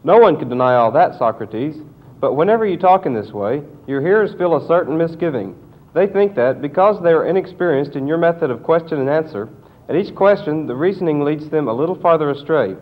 No one can deny all that, Socrates. But whenever you talk in this way, your hearers feel a certain misgiving. They think that, because they are inexperienced in your method of question and answer, at each question the reasoning leads them a little farther astray.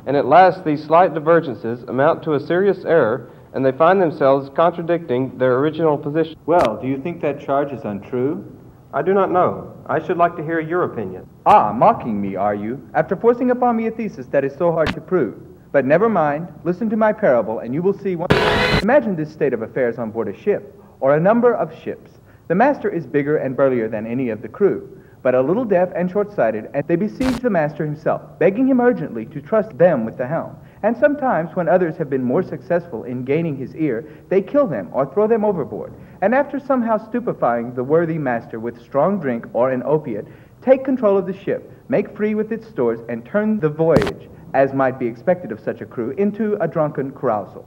And at last these slight divergences amount to a serious error, and they find themselves contradicting their original position. Well, do you think that charge is untrue? I do not know. I should like to hear your opinion. Ah, mocking me, are you, after forcing upon me a thesis that is so hard to prove? But never mind, listen to my parable, and you will see one. Imagine this state of affairs on board a ship, or a number of ships. The master is bigger and burlier than any of the crew, but a little deaf and short-sighted, and they besiege the master himself, begging him urgently to trust them with the helm. And sometimes, when others have been more successful in gaining his ear, they kill them or throw them overboard, and after somehow stupefying the worthy master with strong drink or an opiate, take control of the ship, make free with its stores, and turn the voyage, as might be expected of such a crew, into a drunken carousal.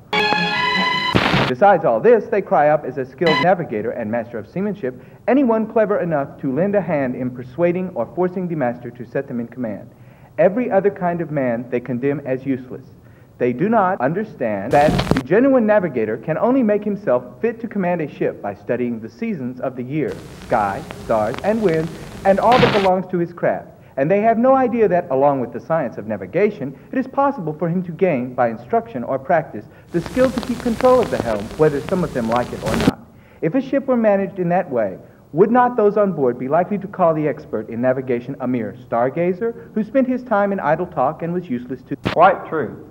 Besides all this, they cry up as a skilled navigator and master of seamanship, anyone clever enough to lend a hand in persuading or forcing the master to set them in command. Every other kind of man they condemn as useless. They do not understand that the genuine navigator can only make himself fit to command a ship by studying the seasons of the year, sky, stars, and winds, and all that belongs to his craft. And they have no idea that, along with the science of navigation, it is possible for him to gain, by instruction or practice, the skill to keep control of the helm, whether some of them like it or not. If a ship were managed in that way, would not those on board be likely to call the expert in navigation a mere stargazer, who spent his time in idle talk and was useless to... Quite true.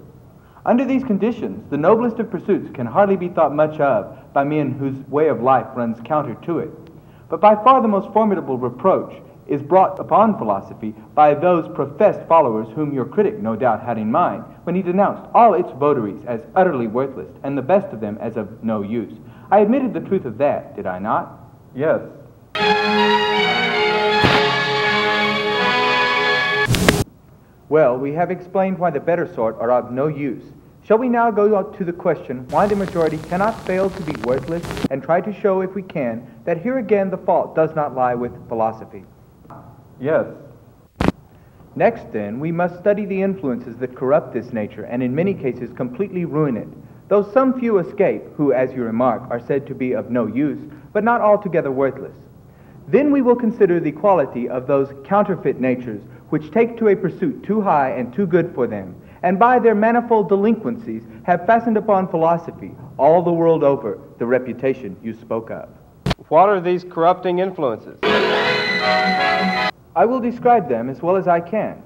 Under these conditions, the noblest of pursuits can hardly be thought much of by men whose way of life runs counter to it. But by far the most formidable reproach is brought upon philosophy by those professed followers whom your critic no doubt had in mind when he denounced all its votaries as utterly worthless and the best of them as of no use. I admitted the truth of that, did I not? Yes. Well, we have explained why the better sort are of no use. Shall we now go to the question why the majority cannot fail to be worthless, and try to show, if we can, that here again the fault does not lie with philosophy? Yes. Next, then, we must study the influences that corrupt this nature, and in many cases completely ruin it, though some few escape, who, as you remark, are said to be of no use, but not altogether worthless. Then we will consider the quality of those counterfeit natures which take to a pursuit too high and too good for them, and by their manifold delinquencies have fastened upon philosophy, all the world over, the reputation you spoke of. What are these corrupting influences? I will describe them as well as I can.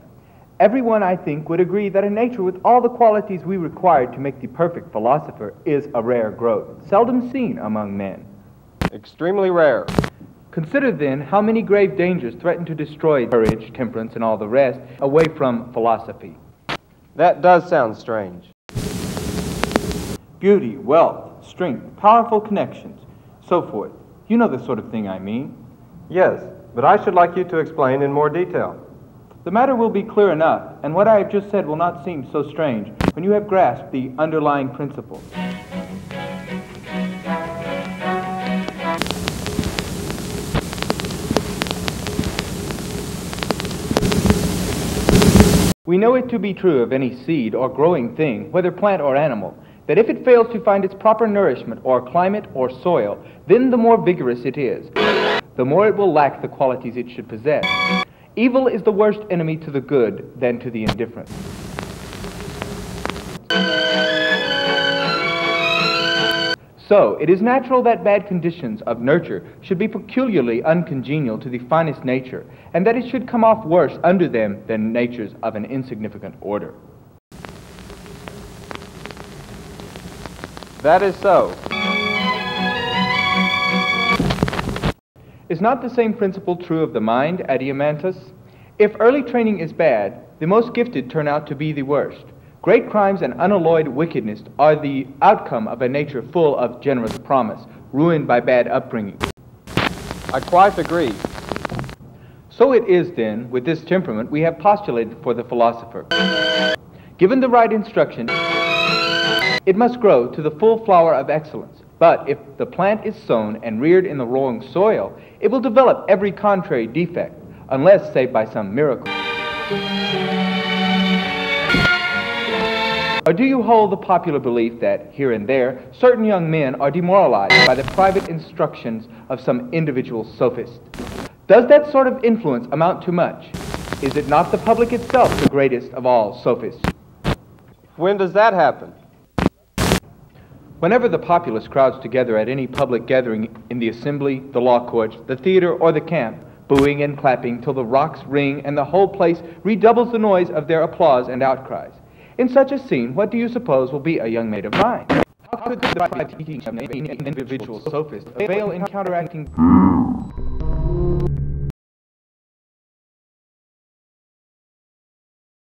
Everyone, I think, would agree that a nature with all the qualities we require to make the perfect philosopher is a rare growth, seldom seen among men. Extremely rare. Consider then how many grave dangers threaten to destroy courage, temperance, and all the rest away from philosophy. That does sound strange. Beauty, wealth, strength, powerful connections, so forth. You know the sort of thing I mean. Yes, but I should like you to explain in more detail. The matter will be clear enough, and what I have just said will not seem so strange when you have grasped the underlying principle. We know it to be true of any seed or growing thing, whether plant or animal, that if it fails to find its proper nourishment or climate or soil, then the more vigorous it is, the more it will lack the qualities it should possess. Evil is the worst enemy to the good than to the indifferent. So, it is natural that bad conditions of nurture should be peculiarly uncongenial to the finest nature, and that it should come off worse under them than natures of an insignificant order. That is so. Is not the same principle true of the mind, Adeimantus? If early training is bad, the most gifted turn out to be the worst. Great crimes and unalloyed wickedness are the outcome of a nature full of generous promise, ruined by bad upbringing. I quite agree. So it is, then, with this temperament we have postulated for the philosopher. Given the right instruction, it must grow to the full flower of excellence. But if the plant is sown and reared in the wrong soil, it will develop every contrary defect, unless saved by some miracle. Or do you hold the popular belief that, here and there, certain young men are demoralized by the private instructions of some individual sophist? Does that sort of influence amount to much? Is it not the public itself the greatest of all sophists? When does that happen? Whenever the populace crowds together at any public gathering in the assembly, the law courts, the theater, or the camp, booing and clapping till the rocks ring and the whole place redoubles the noise of their applause and outcries. In such a scene, what do you suppose will be a young maid of mine? How could the private teaching of any individual sophist avail in counteracting